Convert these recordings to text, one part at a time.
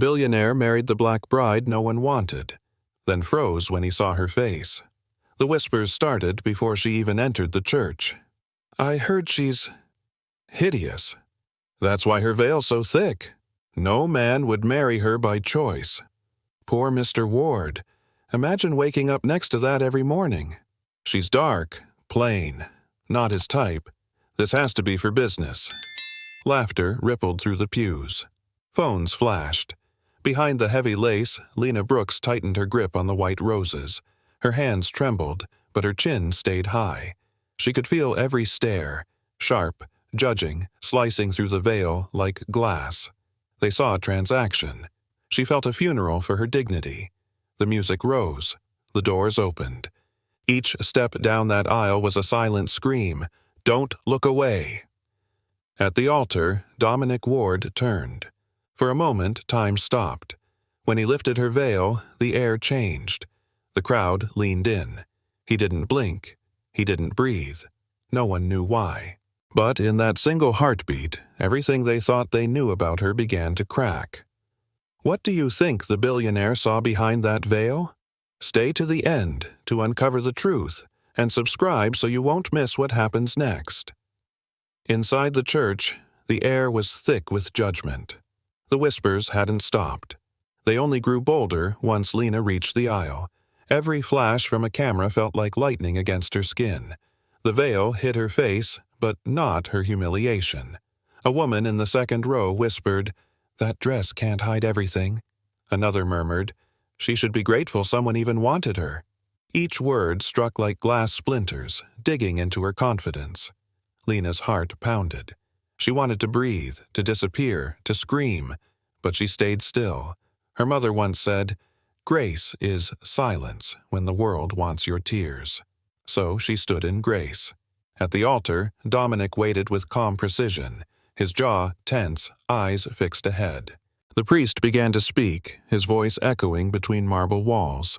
Billionaire married the black bride no one wanted, then froze when he saw her face. The whispers started before she even entered the church. I heard she's hideous. That's why her veil's so thick. No man would marry her by choice. Poor Mr. Ward. Imagine waking up next to that every morning. She's dark, plain, not his type. This has to be for business. Laughter rippled through the pews. Phones flashed. Behind the heavy lace, Lena Brooks tightened her grip on the white roses. Her hands trembled, but her chin stayed high. She could feel every stare, sharp, judging, slicing through the veil like glass. They saw a transaction. She felt a funeral for her dignity. The music rose. The doors opened. Each step down that aisle was a silent scream. Don't look away. At the altar, Dominic Ward turned. For a moment, time stopped. When he lifted her veil, the air changed. The crowd leaned in. He didn't blink. He didn't breathe. No one knew why. But in that single heartbeat, everything they thought they knew about her began to crack. What do you think the billionaire saw behind that veil? Stay to the end to uncover the truth, and subscribe so you won't miss what happens next. Inside the church, the air was thick with judgment. The whispers hadn't stopped. They only grew bolder once Lena reached the aisle. Every flash from a camera felt like lightning against her skin. The veil hid her face, but not her humiliation. A woman in the second row whispered, "That dress can't hide everything." Another murmured, "She should be grateful someone even wanted her." Each word struck like glass splinters, digging into her confidence. Lena's heart pounded. She wanted to breathe, to disappear, to scream, but she stayed still. Her mother once said, "Grace is silence when the world wants your tears." So she stood in grace. At the altar, Dominic waited with calm precision, his jaw tense, eyes fixed ahead. The priest began to speak, his voice echoing between marble walls.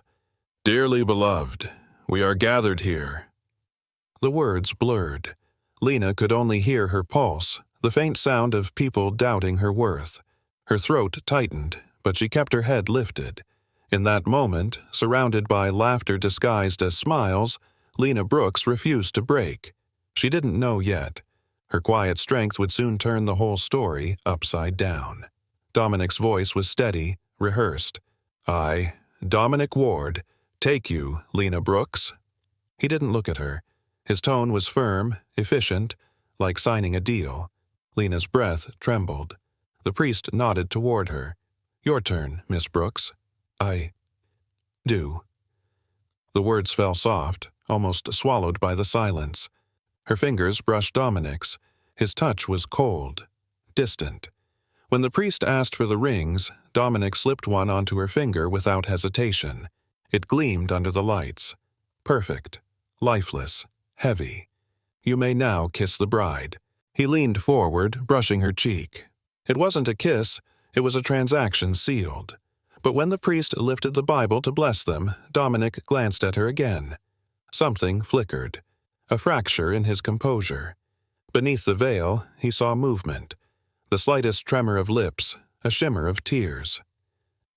"Dearly beloved, we are gathered here." The words blurred. Lena could only hear her pulse, the faint sound of people doubting her worth. Her throat tightened, but she kept her head lifted. In that moment, surrounded by laughter disguised as smiles, Lena Brooks refused to break. She didn't know yet. Her quiet strength would soon turn the whole story upside down. Dominic's voice was steady, rehearsed. "I, Dominic Ward, take you, Lena Brooks." He didn't look at her. His tone was firm, efficient, like signing a deal. Lena's breath trembled. The priest nodded toward her. "Your turn, Miss Brooks." "I do." The words fell soft, almost swallowed by the silence. Her fingers brushed Dominic's. His touch was cold, distant. When the priest asked for the rings, Dominic slipped one onto her finger without hesitation. It gleamed under the lights. Perfect, lifeless, heavy. "You may now kiss the bride." He leaned forward, brushing her cheek. It wasn't a kiss, it was a transaction sealed. But when the priest lifted the Bible to bless them, Dominic glanced at her again. Something flickered, a fracture in his composure. Beneath the veil, he saw movement. The slightest tremor of lips, a shimmer of tears.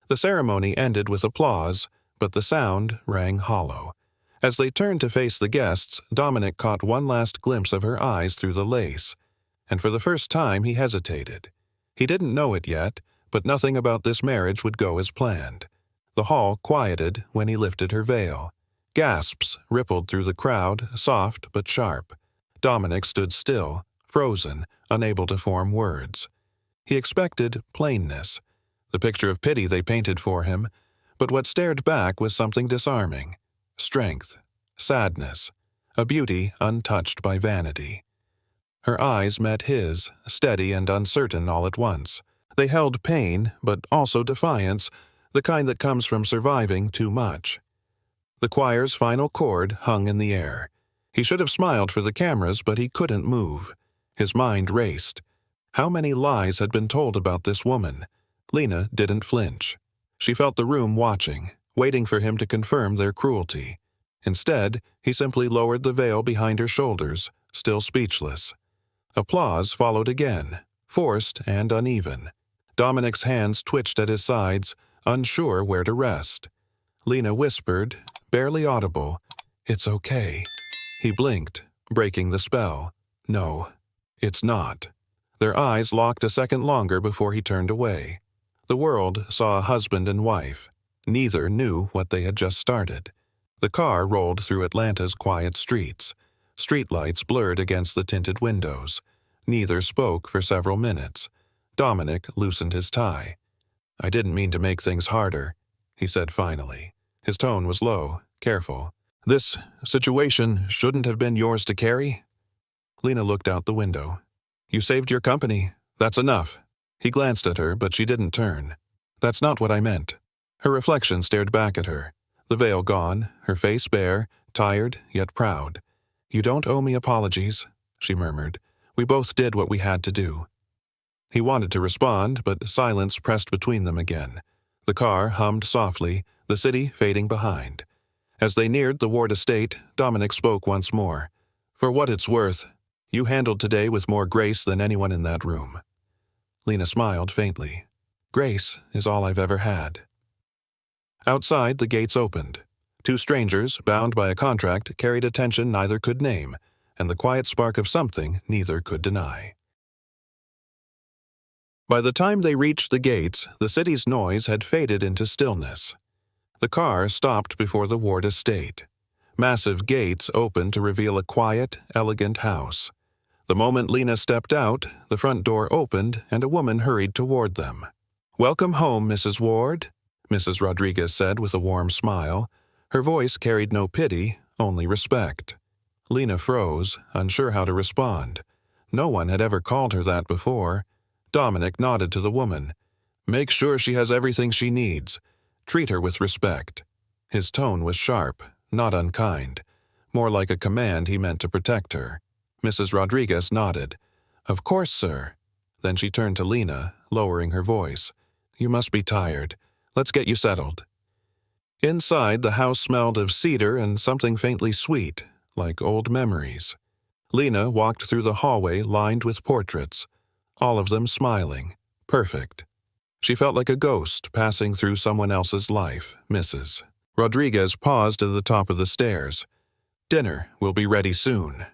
The ceremony ended with applause, but the sound rang hollow. As they turned to face the guests, Dominic caught one last glimpse of her eyes through the lace, and for the first time he hesitated. He didn't know it yet, but nothing about this marriage would go as planned. The hall quieted when he lifted her veil. Gasps rippled through the crowd, soft but sharp. Dominic stood still, frozen, unable to form words. He expected plainness, the picture of pity they painted for him, but what stared back was something disarming. Strength, sadness, a beauty untouched by vanity. Her eyes met his, steady and uncertain all at once. They held pain, but also defiance, the kind that comes from surviving too much. The choir's final chord hung in the air. He should have smiled for the cameras, but he couldn't move. His mind raced. How many lies had been told about this woman? Lena didn't flinch. She felt the room watching, waiting for him to confirm their cruelty. Instead, he simply lowered the veil behind her shoulders, still speechless. Applause followed again, forced and uneven. Dominic's hands twitched at his sides, unsure where to rest. Lena whispered, barely audible, "It's okay." He blinked, breaking the spell. "No, it's not." Their eyes locked a second longer before he turned away. The world saw a husband and wife. Neither knew what they had just started. The car rolled through Atlanta's quiet streets. Streetlights blurred against the tinted windows. Neither spoke for several minutes. Dominic loosened his tie. "I didn't mean to make things harder," he said finally. His tone was low, careful. "This situation shouldn't have been yours to carry." Lena looked out the window. "You saved your company. That's enough." He glanced at her, but she didn't turn. "That's not what I meant." Her reflection stared back at her. The veil gone, her face bare, tired yet proud. "You don't owe me apologies," she murmured. "We both did what we had to do." He wanted to respond, but silence pressed between them again. The car hummed softly, the city fading behind. As they neared the Ward estate, Dominic spoke once more. "For what it's worth, you handled today with more grace than anyone in that room." Lena smiled faintly. "Grace is all I've ever had." Outside, the gates opened. Two strangers, bound by a contract, carried attention neither could name, and the quiet spark of something neither could deny. By the time they reached the gates, the city's noise had faded into stillness. The car stopped before the Ward estate. Massive gates opened to reveal a quiet, elegant house. The moment Lena stepped out, the front door opened and a woman hurried toward them. "Welcome home, Mrs. Ward," Mrs. Rodriguez said with a warm smile. Her voice carried no pity, only respect. Lena froze, unsure how to respond. No one had ever called her that before. Dominic nodded to the woman. "Make sure she has everything she needs. Treat her with respect." His tone was sharp, not unkind. More like a command he meant to protect her. Mrs. Rodriguez nodded. "Of course, sir." Then she turned to Lena, lowering her voice. "You must be tired. Let's get you settled." Inside, the house smelled of cedar and something faintly sweet, like old memories. Lena walked through the hallway lined with portraits, all of them smiling, perfect. She felt like a ghost passing through someone else's life, Mrs. Rodriguez paused at the top of the stairs. "Dinner will be ready soon."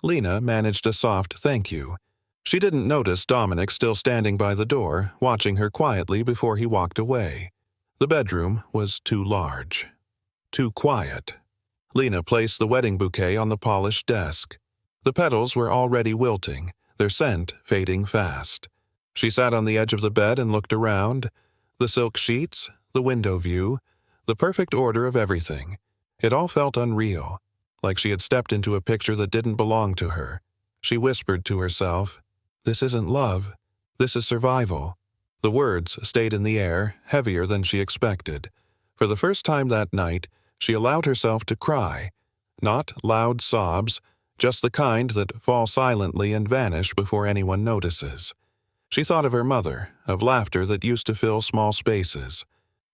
Lena managed a soft thank you. She didn't notice Dominic still standing by the door, watching her quietly before he walked away. The bedroom was too large. Too quiet. Lena placed the wedding bouquet on the polished desk. The petals were already wilting, their scent fading fast. She sat on the edge of the bed and looked around. The silk sheets, the window view, the perfect order of everything. It all felt unreal, like she had stepped into a picture that didn't belong to her. She whispered to herself, "This isn't love. This is survival." The words stayed in the air, heavier than she expected. For the first time that night, she allowed herself to cry. Not loud sobs, just the kind that fall silently and vanish before anyone notices. She thought of her mother, of laughter that used to fill small spaces.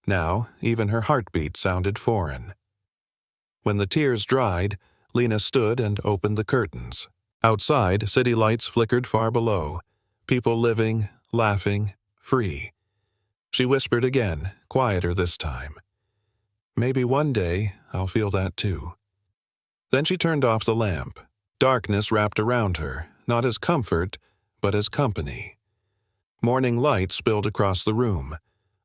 Now, even her heartbeat sounded foreign. When the tears dried, Lena stood and opened the curtains. Outside, city lights flickered far below. People living, laughing, free. She whispered again, quieter this time. "Maybe one day I'll feel that too." Then she turned off the lamp. Darkness wrapped around her, not as comfort, but as company. Morning light spilled across the room.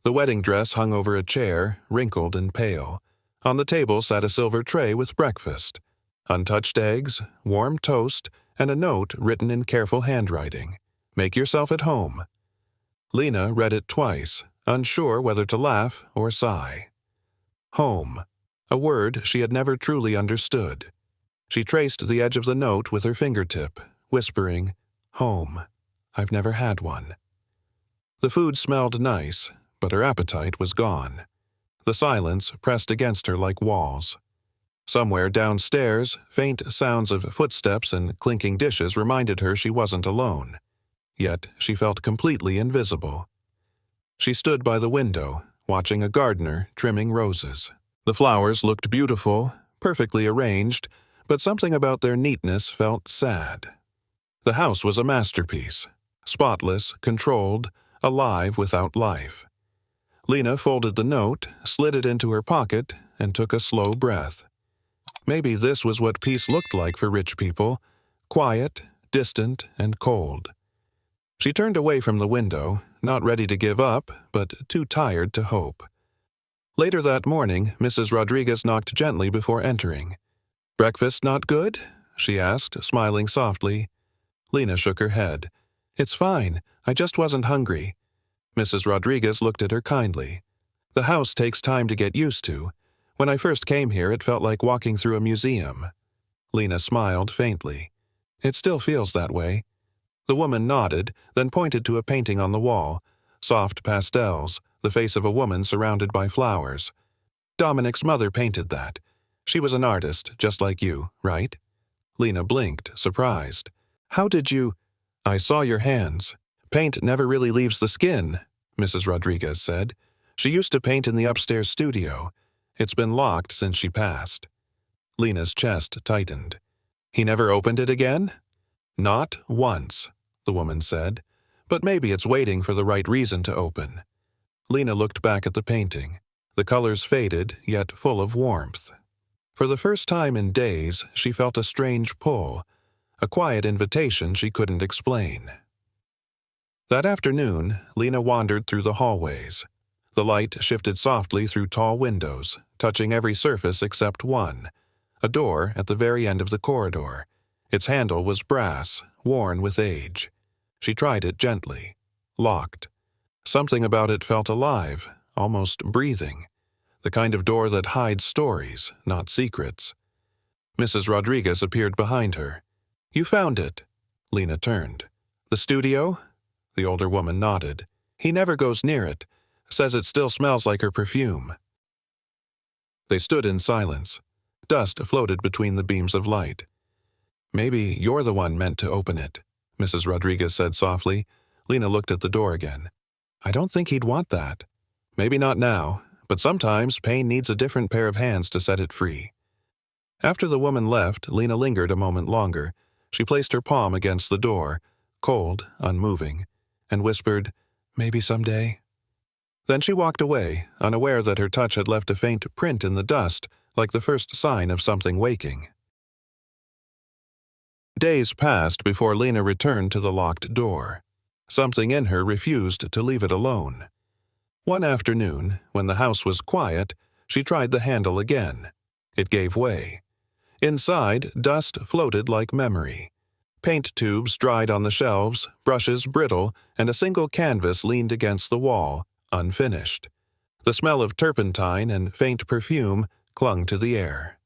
The wedding dress hung over a chair, wrinkled and pale. On the table sat a silver tray with breakfast. Untouched eggs, warm toast, and a note written in careful handwriting. "Make yourself at home." Lena read it twice, unsure whether to laugh or sigh. Home. A word she had never truly understood. She traced the edge of the note with her fingertip, whispering, "Home. I've never had one." The food smelled nice, but her appetite was gone. The silence pressed against her like walls. Somewhere downstairs, faint sounds of footsteps and clinking dishes reminded her she wasn't alone. Yet she felt completely invisible. She stood by the window, watching a gardener trimming roses. The flowers looked beautiful, perfectly arranged, but something about their neatness felt sad. The house was a masterpiece. Spotless, controlled, alive without life. Lena folded the note, slid it into her pocket, and took a slow breath. Maybe this was what peace looked like for rich people: quiet, distant, and cold. She turned away from the window, not ready to give up, but too tired to hope. Later that morning, Mrs. Rodriguez knocked gently before entering. "Breakfast not good?" she asked, smiling softly. Lena shook her head. "It's fine. I just wasn't hungry." Mrs. Rodriguez looked at her kindly. "The house takes time to get used to. When I first came here, it felt like walking through a museum." Lena smiled faintly. "It still feels that way." The woman nodded, then pointed to a painting on the wall. Soft pastels, the face of a woman surrounded by flowers. "Dominic's mother painted that. She was an artist, just like you, right?" Lena blinked, surprised. "How did you—" "I saw your hands. Paint never really leaves the skin," Mrs. Rodriguez said. "She used to paint in the upstairs studio. It's been locked since she passed." Lena's chest tightened. "He never opened it again?" "Not once," the woman said. "But maybe it's waiting for the right reason to open." Lena looked back at the painting. The colors faded, yet full of warmth. For the first time in days, she felt a strange pull, a quiet invitation she couldn't explain. That afternoon, Lena wandered through the hallways. The light shifted softly through tall windows, touching every surface except one, a door at the very end of the corridor. Its handle was brass, worn with age. She tried it gently. Locked. Something about it felt alive, almost breathing. The kind of door that hides stories, not secrets. Mrs. Rodriguez appeared behind her. "You found it." Lena turned. "The studio?" The older woman nodded. "He never goes near it. Says it still smells like her perfume." They stood in silence. Dust floated between the beams of light. "Maybe you're the one meant to open it," Mrs. Rodriguez said softly. Lena looked at the door again. "I don't think he'd want that." "Maybe not now, but sometimes pain needs a different pair of hands to set it free." After the woman left, Lena lingered a moment longer. She placed her palm against the door, cold, unmoving, and whispered, "Maybe someday." Then she walked away, unaware that her touch had left a faint print in the dust, like the first sign of something waking. Days passed before Lena returned to the locked door. Something in her refused to leave it alone. One afternoon, when the house was quiet, she tried the handle again. It gave way. Inside, dust floated like memory. Paint tubes dried on the shelves, brushes brittle, and a single canvas leaned against the wall, unfinished. The smell of turpentine and faint perfume clung to the air.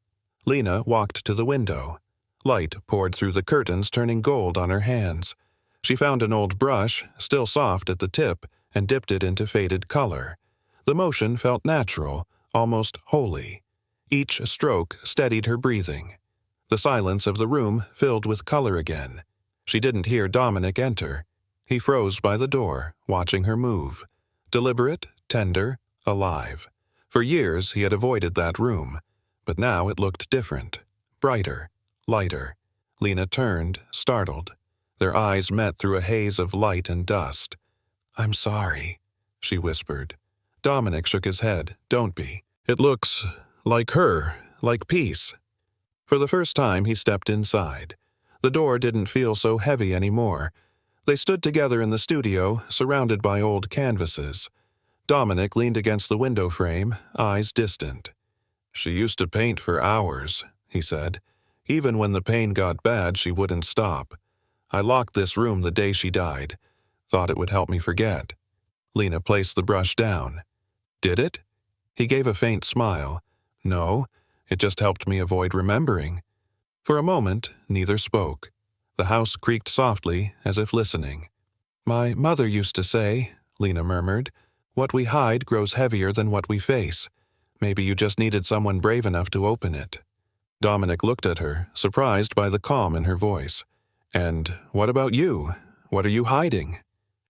Lena walked to the window. Light poured through the curtains, turning gold on her hands. She found an old brush, still soft at the tip, and dipped it into faded color. The motion felt natural, almost holy. Each stroke steadied her breathing. The silence of the room filled with color again. She didn't hear Dominic enter. He froze by the door, watching her move. Deliberate, tender, alive. For years he had avoided that room, but now it looked different. Brighter, lighter. Lena turned, startled. Their eyes met through a haze of light and dust. "I'm sorry," she whispered. Dominic shook his head. "Don't be. It looks like her, like peace." For the first time, he stepped inside. The door didn't feel so heavy anymore. They stood together in the studio, surrounded by old canvases. Dominic leaned against the window frame, eyes distant. "She used to paint for hours," he said. "Even when the pain got bad, she wouldn't stop. I locked this room the day she died. Thought it would help me forget." Lena placed the brush down. "Did it?" He gave a faint smile. "No, it just helped me avoid remembering." For a moment, neither spoke. The house creaked softly, as if listening. "My mother used to say," Lena murmured, "what we hide grows heavier than what we face. Maybe you just needed someone brave enough to open it." Dominic looked at her, surprised by the calm in her voice. "And what about you? What are you hiding?"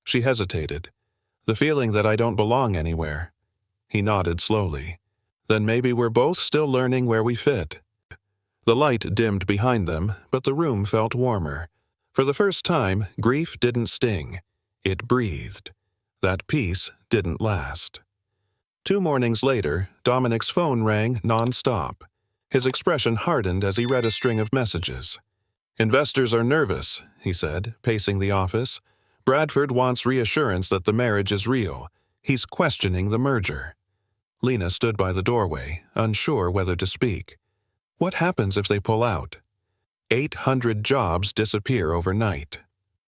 She hesitated. "The feeling that I don't belong anywhere." He nodded slowly. "Then maybe we're both still learning where we fit." The light dimmed behind them, but the room felt warmer. For the first time, grief didn't sting. It breathed. That peace didn't last. 2 mornings later, Dominic's phone rang non-stop. His expression hardened as he read a string of messages. "Investors are nervous," he said, pacing the office. "Bradford wants reassurance that the marriage is real. He's questioning the merger." Lena stood by the doorway, unsure whether to speak. What happens if they pull out? 800 jobs disappear overnight.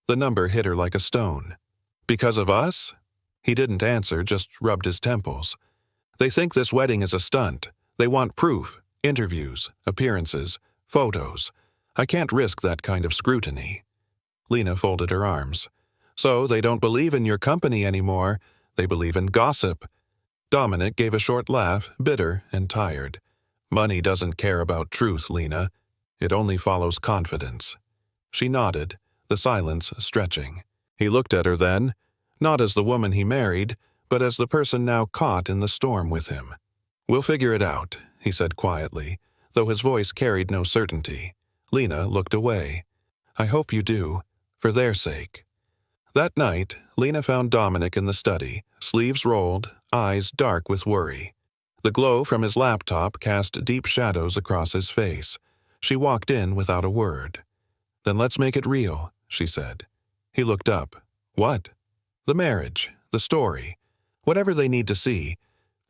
The number hit her like a stone. "Because of us?" He didn't answer, just rubbed his temples. "They think this wedding is a stunt. They want proof, interviews, appearances, photos. I can't risk that kind of scrutiny." Lena folded her arms. "So they don't believe in your company anymore. They believe in gossip." Dominic gave a short laugh, bitter and tired. "Money doesn't care about truth, Lena. It only follows confidence." She nodded, the silence stretching. He looked at her then, not as the woman he married, but as the person now caught in the storm with him. "We'll figure it out," he said quietly, though his voice carried no certainty. Lena looked away. "I hope you do, for their sake." That night, Lena found Dominic in the study, sleeves rolled, eyes dark with worry. The glow from his laptop cast deep shadows across his face. She walked in without a word. "Then let's make it real," she said. He looked up. "What?" "The marriage, the story. Whatever they need to see.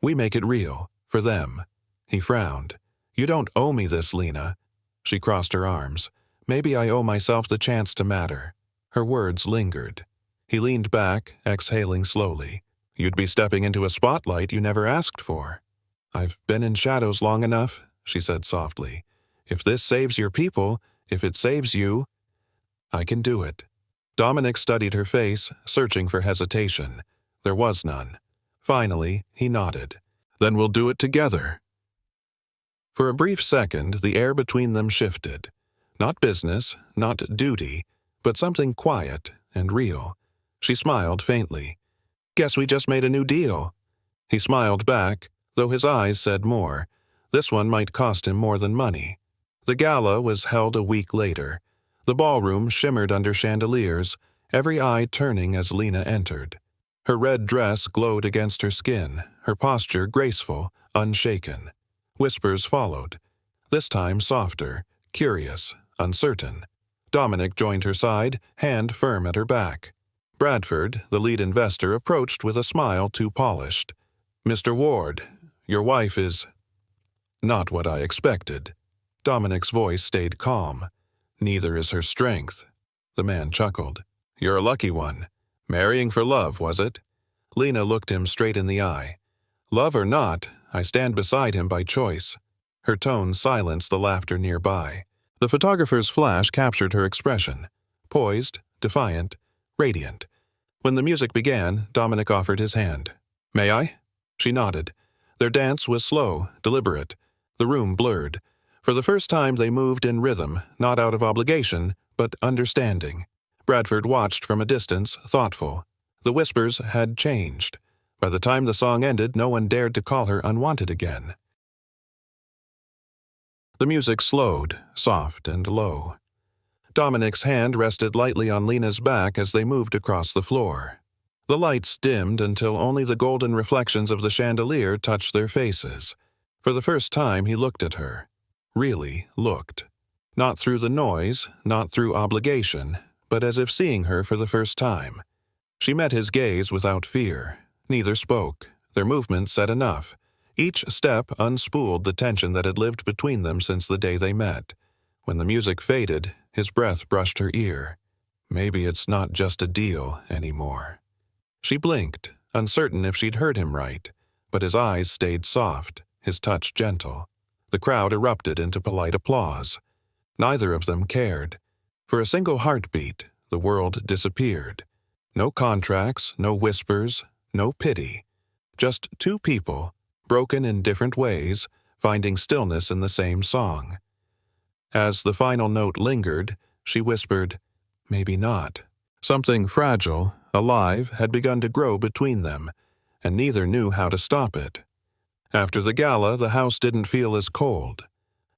We make it real, for them." He frowned. "You don't owe me this, Lena." She crossed her arms. "Maybe I owe myself the chance to matter." Her words lingered. He leaned back, exhaling slowly. "You'd be stepping into a spotlight you never asked for." "I've been in shadows long enough," she said softly. "If this saves your people, if it saves you, I can do it." Dominic studied her face, searching for hesitation. There was none. Finally, he nodded. "Then we'll do it together." For a brief second, the air between them shifted. Not business, not duty, but something quiet and real. She smiled faintly. "Guess we just made a new deal." He smiled back, though his eyes said more. This one might cost him more than money. The gala was held a week later. The ballroom shimmered under chandeliers, every eye turning as Lena entered. Her red dress glowed against her skin, her posture graceful, unshaken. Whispers followed, this time softer, curious, uncertain. Dominic joined her side, hand firm at her back. Bradford, the lead investor, approached with a smile too polished. "Mr. Ward, your wife is—" "Not what I expected." Dominic's voice stayed calm. "Neither is her strength." The man chuckled. "You're a lucky one. Marrying for love, was it?" Lena looked him straight in the eye. "Love or not, I stand beside him by choice." Her tone silenced the laughter nearby. The photographer's flash captured her expression. Poised, defiant, radiant. When the music began, Dominic offered his hand. "May I?" She nodded. Their dance was slow, deliberate. The room blurred. For the first time they moved in rhythm, not out of obligation, but understanding. Bradford watched from a distance, thoughtful. The whispers had changed. By the time the song ended, no one dared to call her unwanted again. The music slowed, soft and low. Dominic's hand rested lightly on Lena's back as they moved across the floor. The lights dimmed until only the golden reflections of the chandelier touched their faces. For the first time he looked at her. Really looked. Not through the noise, not through obligation, but as if seeing her for the first time. She met his gaze without fear. Neither spoke. Their movements said enough. Each step unspooled the tension that had lived between them since the day they met. When the music faded, his breath brushed her ear. Maybe it's not just a deal anymore. She blinked, uncertain if she'd heard him right, but his eyes stayed soft, his touch gentle. The crowd erupted into polite applause. Neither of them cared. For a single heartbeat, the world disappeared. No contracts, no whispers, no pity. Just two people, broken in different ways, finding stillness in the same song. As the final note lingered, she whispered, "Maybe not." Something fragile, alive, had begun to grow between them, and neither knew how to stop it. After the gala, the house didn't feel as cold.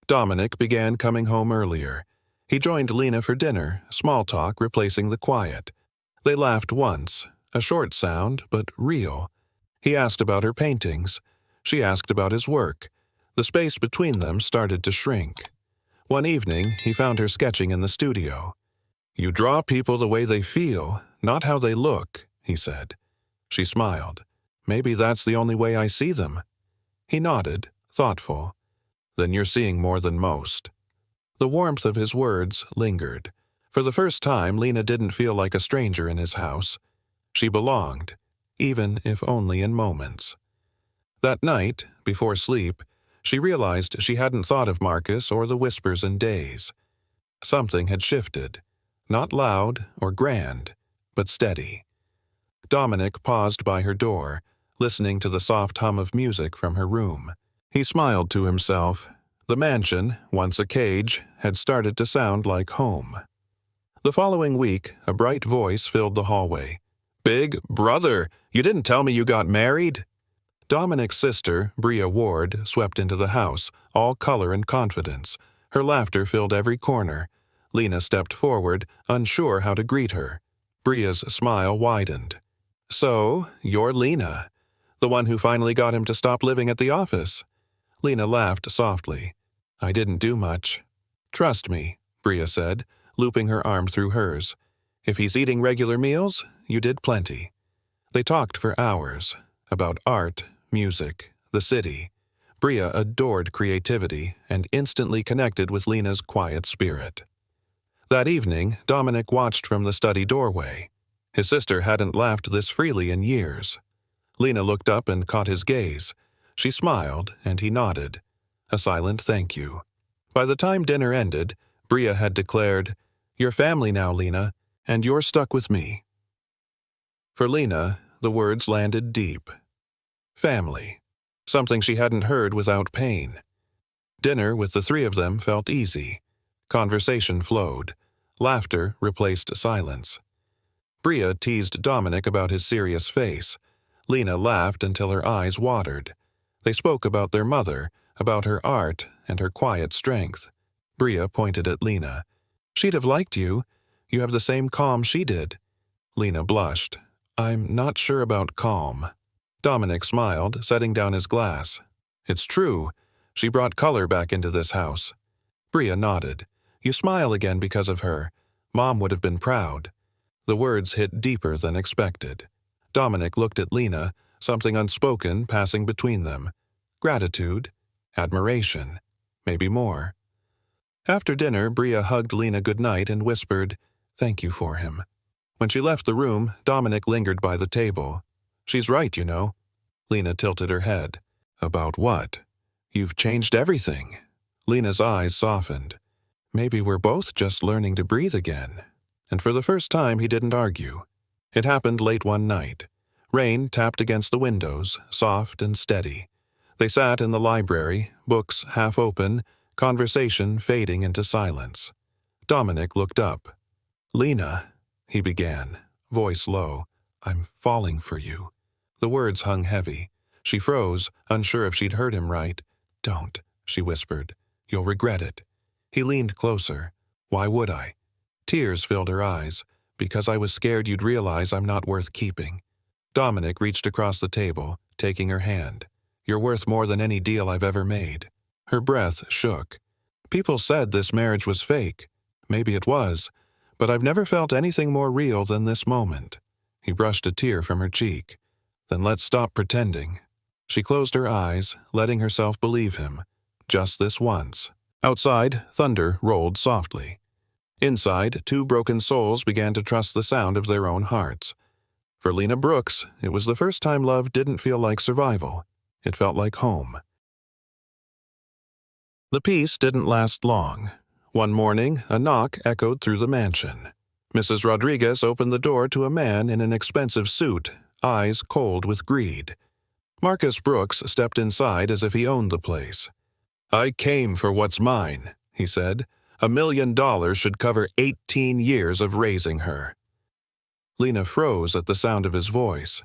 Dominic began coming home earlier. He joined Lena for dinner, small talk replacing the quiet. They laughed once, A short sound, but real. He asked about her paintings. She asked about his work. The space between them started to shrink. One evening, he found her sketching in the studio. "You draw people the way they feel, not how they look," he said. She smiled. "Maybe that's the only way I see them." He nodded, thoughtful. "Then you're seeing more than most." The warmth of his words lingered. For the first time, Lena didn't feel like a stranger in his house. She belonged, even if only in moments. That night, before sleep, she realized she hadn't thought of Marcus or the whispers in days. Something had shifted. Not loud or grand, but steady. Dominic paused by her door, listening to the soft hum of music from her room. He smiled to himself. The mansion, once a cage, had started to sound like home. The following week, a bright voice filled the hallway. "Big brother, you didn't tell me you got married?" Dominic's sister, Bria Ward, swept into the house, all color and confidence. Her laughter filled every corner. Lena stepped forward, unsure how to greet her. Bria's smile widened. "So, you're Lena, the one who finally got him to stop living at the office." Lena laughed softly. "I didn't do much." "Trust me," Bria said, looping her arm through hers. "If he's eating regular meals, you did plenty." They talked for hours, about art, music, the city. Bria adored creativity and instantly connected with Lena's quiet spirit. That evening, Dominic watched from the study doorway. His sister hadn't laughed this freely in years. Lena looked up and caught his gaze. She smiled, and he nodded. A silent thank you. By the time dinner ended, Bria had declared, "You're family now, Lena, and you're stuck with me." For Lena, the words landed deep. Family. Something she hadn't heard without pain. Dinner with the three of them felt easy. Conversation flowed. Laughter replaced silence. Bria teased Dominic about his serious face. Lena laughed until her eyes watered. They spoke about their mother, about her art, and her quiet strength. Bria pointed at Lena. "She'd have liked you. You have the same calm she did." Lena blushed. "I'm not sure about calm." Dominic smiled, setting down his glass. "It's true. She brought color back into this house." Bria nodded. "You smile again because of her. Mom would have been proud." The words hit deeper than expected. Dominic looked at Lena, something unspoken passing between them. Gratitude, admiration, maybe more. After dinner, Bria hugged Lena goodnight and whispered, "Thank you for him." When she left the room, Dominic lingered by the table. "She's right, you know." Lena tilted her head. "About what?" "You've changed everything." Lena's eyes softened. "Maybe we're both just learning to breathe again." And for the first time, he didn't argue. It happened late one night. Rain tapped against the windows, soft and steady. They sat in the library, books half open, conversation fading into silence. Dominic looked up. "Lena," he began, voice low, "I'm falling for you." The words hung heavy. She froze, unsure if she'd heard him right. "Don't," she whispered. "You'll regret it." He leaned closer. "Why would I?" Tears filled her eyes. "Because I was scared you'd realize I'm not worth keeping." Dominic reached across the table, taking her hand. "You're worth more than any deal I've ever made." Her breath shook. "People said this marriage was fake. Maybe it was, but I've never felt anything more real than this moment." He brushed a tear from her cheek. "Then let's stop pretending." She closed her eyes, letting herself believe him. Just this once. Outside, thunder rolled softly. Inside, two broken souls began to trust the sound of their own hearts. For Lena Brooks, it was the first time love didn't feel like survival. It felt like home. The peace didn't last long. One morning, a knock echoed through the mansion. Mrs. Rodriguez opened the door to a man in an expensive suit, eyes cold with greed. Marcus Brooks stepped inside as if he owned the place. "I came for what's mine," he said. $1 million should cover 18 years of raising her." Lena froze at the sound of his voice.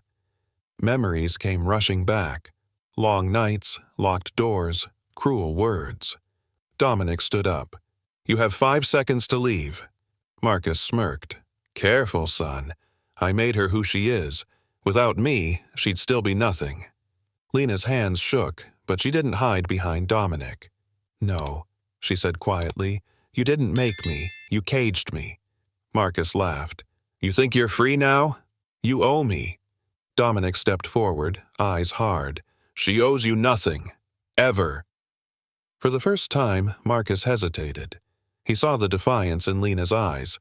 Memories came rushing back. Long nights, locked doors, cruel words. Dominic stood up. "You have 5 seconds to leave." Marcus smirked. "Careful, son. I made her who she is. Without me, she'd still be nothing." Lena's hands shook, but she didn't hide behind Dominic. "No," she said quietly. "You didn't make me. You caged me." Marcus laughed. "You think you're free now? You owe me." Dominic stepped forward, eyes hard. "She owes you nothing. Ever." For the first time, Marcus hesitated. He saw the defiance in Lena's eyes,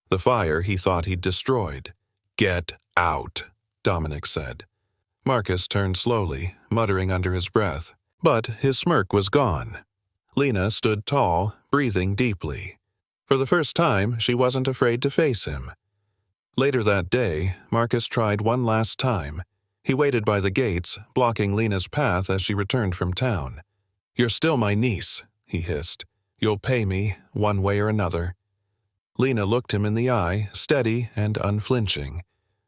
the fire he thought he'd destroyed. "Get out," Dominic said. Marcus turned slowly, muttering under his breath, but his smirk was gone. Lena stood tall, breathing deeply. For the first time, she wasn't afraid to face him. Later that day, Marcus tried one last time. He waited by the gates, blocking Lena's path as she returned from town. "You're still my niece," he hissed. "You'll pay me, one way or another." Lena looked him in the eye, steady and unflinching.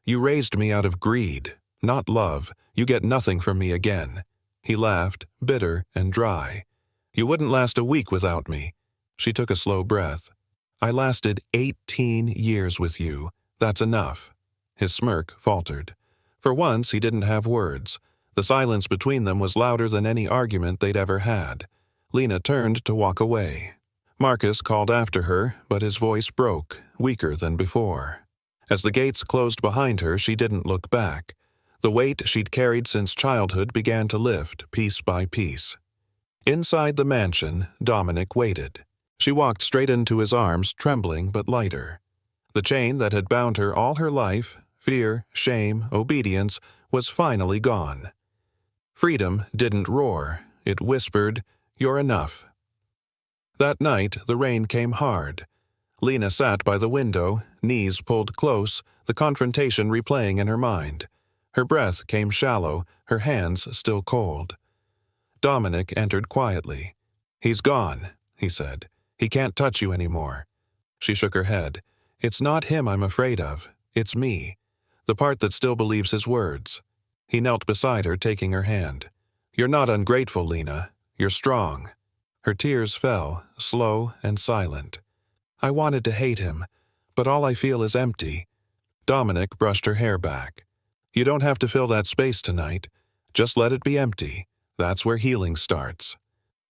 "You raised me out of greed, not love. You get nothing from me again." He laughed, bitter and dry. "You wouldn't last a week without me." She took a slow breath. "I lasted 18 years with you. That's enough." His smirk faltered. For once, he didn't have words. The silence between them was louder than any argument they'd ever had. Lena turned to walk away. Marcus called after her, but his voice broke, weaker than before. As the gates closed behind her, she didn't look back. The weight she'd carried since childhood began to lift, piece by piece. Inside the mansion, Dominic waited. She walked straight into his arms, trembling but lighter. The chain that had bound her all her life, fear, shame, obedience, was finally gone. Freedom didn't roar. It whispered, "You're enough." That night, the rain came hard. Lena sat by the window, knees pulled close, the confrontation replaying in her mind. Her breath came shallow, her hands still cold. Dominic entered quietly. "He's gone," he said. "He can't touch you anymore." She shook her head. "It's not him I'm afraid of. It's me. The part that still believes his words." He knelt beside her, taking her hand. "You're not ungrateful, Lena. You're strong." Her tears fell, slow and silent. "I wanted to hate him, but all I feel is empty." Dominic brushed her hair back. "You don't have to fill that space tonight. Just let it be empty. That's where healing starts."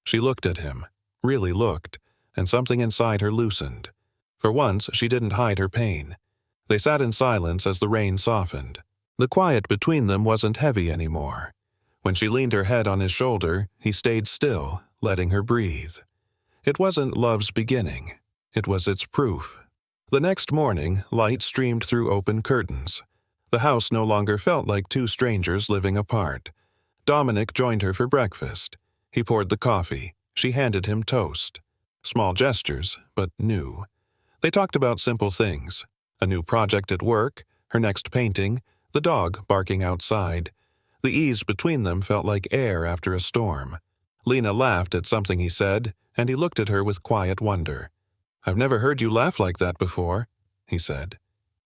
She looked at him, really looked, and something inside her loosened. For once, she didn't hide her pain. They sat in silence as the rain softened. The quiet between them wasn't heavy anymore. When she leaned her head on his shoulder, he stayed still, letting her breathe. It wasn't love's beginning. It was its proof. The next morning, light streamed through open curtains. The house no longer felt like two strangers living apart. Dominic joined her for breakfast. He poured the coffee. She handed him toast. Small gestures, but new. They talked about simple things. A new project at work, her next painting, the dog barking outside. The ease between them felt like air after a storm. Lena laughed at something he said, and he looked at her with quiet wonder. "I've never heard you laugh like that before," he said.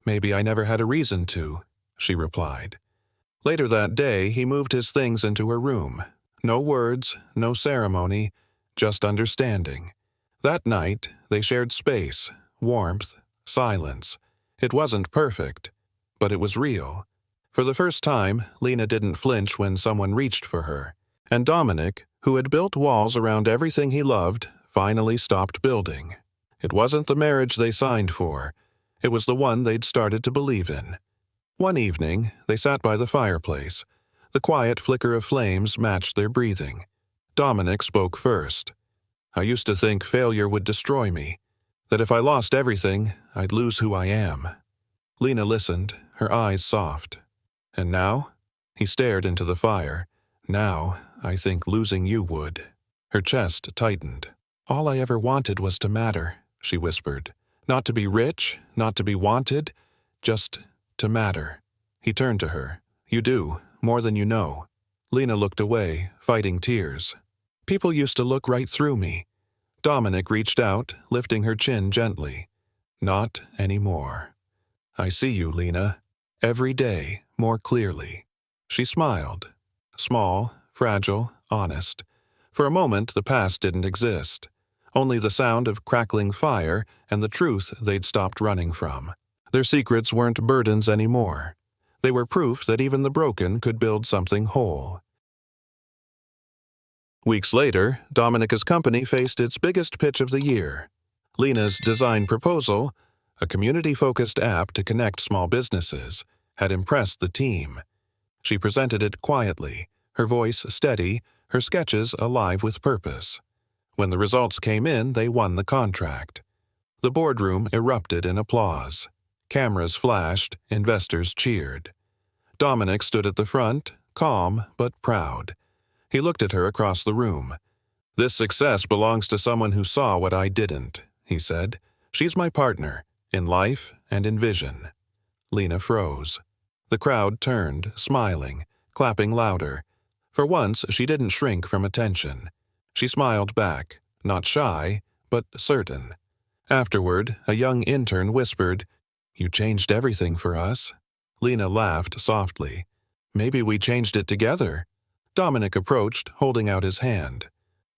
"Maybe I never had a reason to," she replied. Later that day, he moved his things into her room. No words, no ceremony, just understanding. That night, they shared space, warmth, silence. It wasn't perfect, but it was real. For the first time, Lena didn't flinch when someone reached for her. And Dominic, who had built walls around everything he loved, finally stopped building. It wasn't the marriage they signed for. It was the one they'd started to believe in. One evening, they sat by the fireplace. The quiet flicker of flames matched their breathing. Dominic spoke first. "I used to think failure would destroy me, that if I lost everything, I'd lose who I am." Lena listened, her eyes soft. "And now?" He stared into the fire. "Now, I think losing you would." Her chest tightened. "All I ever wanted was to matter," she whispered. "Not to be rich, not to be wanted, just to matter." He turned to her. "You do, more than you know." Lena looked away, fighting tears. "People used to look right through me." Dominic reached out, lifting her chin gently. "Not anymore. I see you, Lena, every day, more clearly." She smiled. Small, fragile, honest. For a moment, the past didn't exist. Only the sound of crackling fire and the truth they'd stopped running from. Their secrets weren't burdens anymore. They were proof that even the broken could build something whole. Weeks later, Dominica's company faced its biggest pitch of the year. Lena's design proposal, a community-focused app to connect small businesses, had impressed the team. She presented it quietly, her voice steady, her sketches alive with purpose. When the results came in, they won the contract. The boardroom erupted in applause. Cameras flashed, investors cheered. Dominic stood at the front, calm but proud. He looked at her across the room. "This success belongs to someone who saw what I didn't," he said. "She's my partner, in life and in vision." Lena froze. The crowd turned, smiling, clapping louder. For once, she didn't shrink from attention. She smiled back, not shy, but certain. Afterward, a young intern whispered, "You changed everything for us." Lena laughed softly. "Maybe we changed it together." Dominic approached, holding out his hand.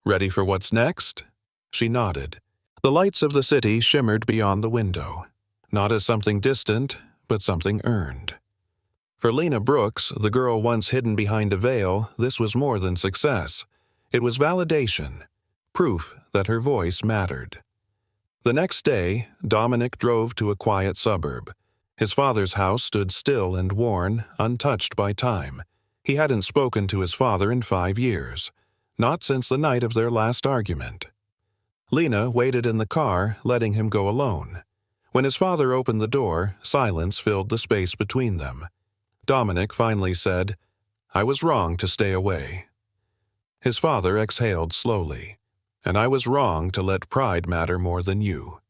"Ready for what's next?" She nodded. The lights of the city shimmered beyond the window, not as something distant, but something earned. For Lena Brooks, the girl once hidden behind a veil, this was more than success. It was validation, proof that her voice mattered. The next day, Dominic drove to a quiet suburb. His father's house stood still and worn, untouched by time. He hadn't spoken to his father in 5 years, not since the night of their last argument. Lena waited in the car, letting him go alone. When his father opened the door, silence filled the space between them. Dominic finally said, "I was wrong to stay away." His father exhaled slowly. "And I was wrong to let pride matter more than you."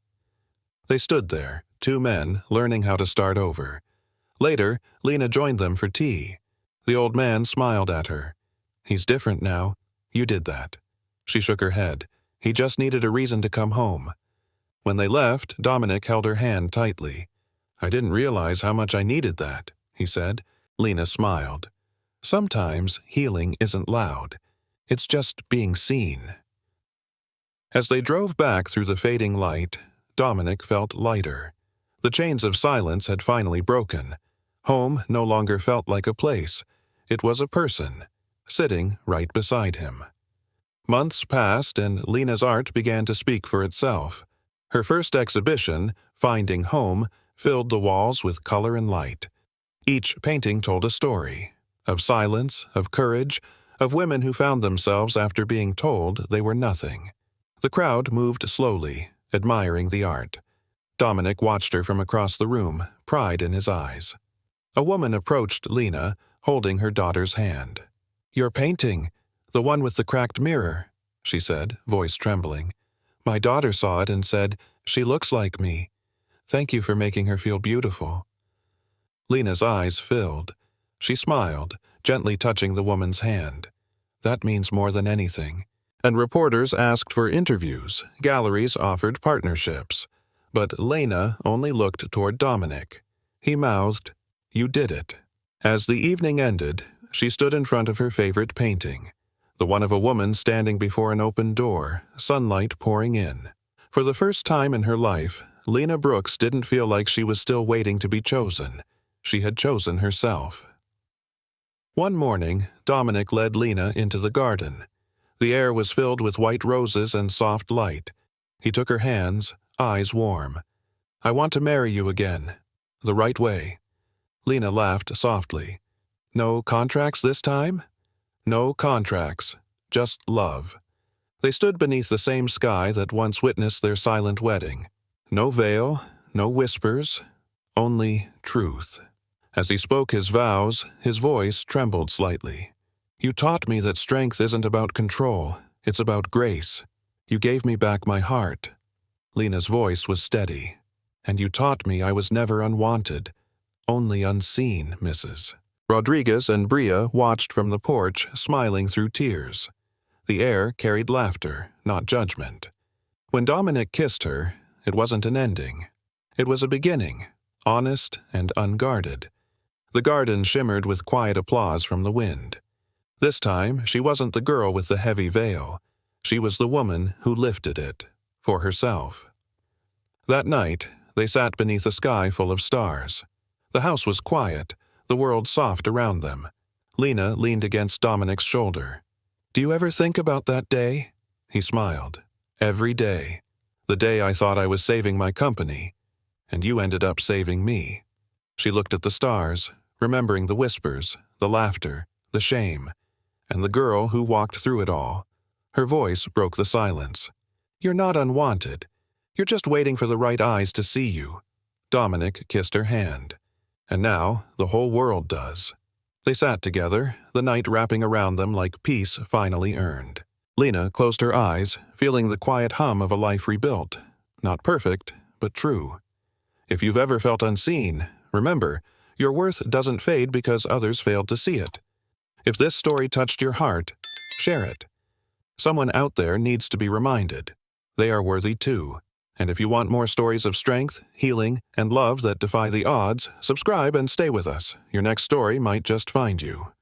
They stood there, 2 men, learning how to start over. Later, Lena joined them for tea. The old man smiled at her. "He's different now. You did that." She shook her head. "He just needed a reason to come home." When they left, Dominic held her hand tightly. "I didn't realize how much I needed that," he said. Lena smiled. "Sometimes healing isn't loud. It's just being seen." As they drove back through the fading light, Dominic felt lighter. The chains of silence had finally broken. Home no longer felt like a place. It was a person, sitting right beside him. Months passed and Lena's art began to speak for itself. Her first exhibition, Finding Home, filled the walls with color and light. Each painting told a story, of silence, of courage, of women who found themselves after being told they were nothing. The crowd moved slowly, admiring the art. Dominic watched her from across the room, pride in his eyes. A woman approached Lena, holding her daughter's hand. "Your painting, the one with the cracked mirror," she said, voice trembling. "My daughter saw it and said, 'She looks like me.' Thank you for making her feel beautiful." Lena's eyes filled. She smiled, gently touching the woman's hand. "That means more than anything." And reporters asked for interviews, galleries offered partnerships. But Lena only looked toward Dominic. He mouthed, "You did it." As the evening ended, she stood in front of her favorite painting, the one of a woman standing before an open door, sunlight pouring in. For the first time in her life, Lena Brooks didn't feel like she was still waiting to be chosen. She had chosen herself. One morning, Dominic led Lena into the garden. The air was filled with white roses and soft light. He took her hands, eyes warm. "I want to marry you again. The right way." Lena laughed softly. "No contracts this time?" "No contracts. Just love." They stood beneath the same sky that once witnessed their silent wedding. No veil, no whispers, only truth. As he spoke his vows, his voice trembled slightly. "You taught me that strength isn't about control, it's about grace. You gave me back my heart." Lena's voice was steady. "And you taught me I was never unwanted, only unseen, Mrs." Rodriguez and Bria watched from the porch, smiling through tears. The air carried laughter, not judgment. When Dominic kissed her, it wasn't an ending. It was a beginning, honest and unguarded. The garden shimmered with quiet applause from the wind. This time, she wasn't the girl with the heavy veil. She was the woman who lifted it, for herself. That night, They sat beneath a sky full of stars. The house was quiet, the world soft around them. Lena leaned against Dominic's shoulder. "Do you ever think about that day?" He smiled. "Every day. The day I thought I was saving my company, and you ended up saving me." She looked at the stars, remembering the whispers, the laughter, the shame, and the girl who walked through it all. Her voice broke the silence. "You're not unwanted. You're just waiting for the right eyes to see you." Dominic kissed her hand. "And now the whole world does." They sat together, the night wrapping around them like peace finally earned. Lena closed her eyes, feeling the quiet hum of a life rebuilt. Not perfect, but true. If you've ever felt unseen, remember, your worth doesn't fade because others failed to see it. If this story touched your heart, share it. Someone out there needs to be reminded. They are worthy too. And if you want more stories of strength, healing, and love that defy the odds, subscribe and stay with us. Your next story might just find you.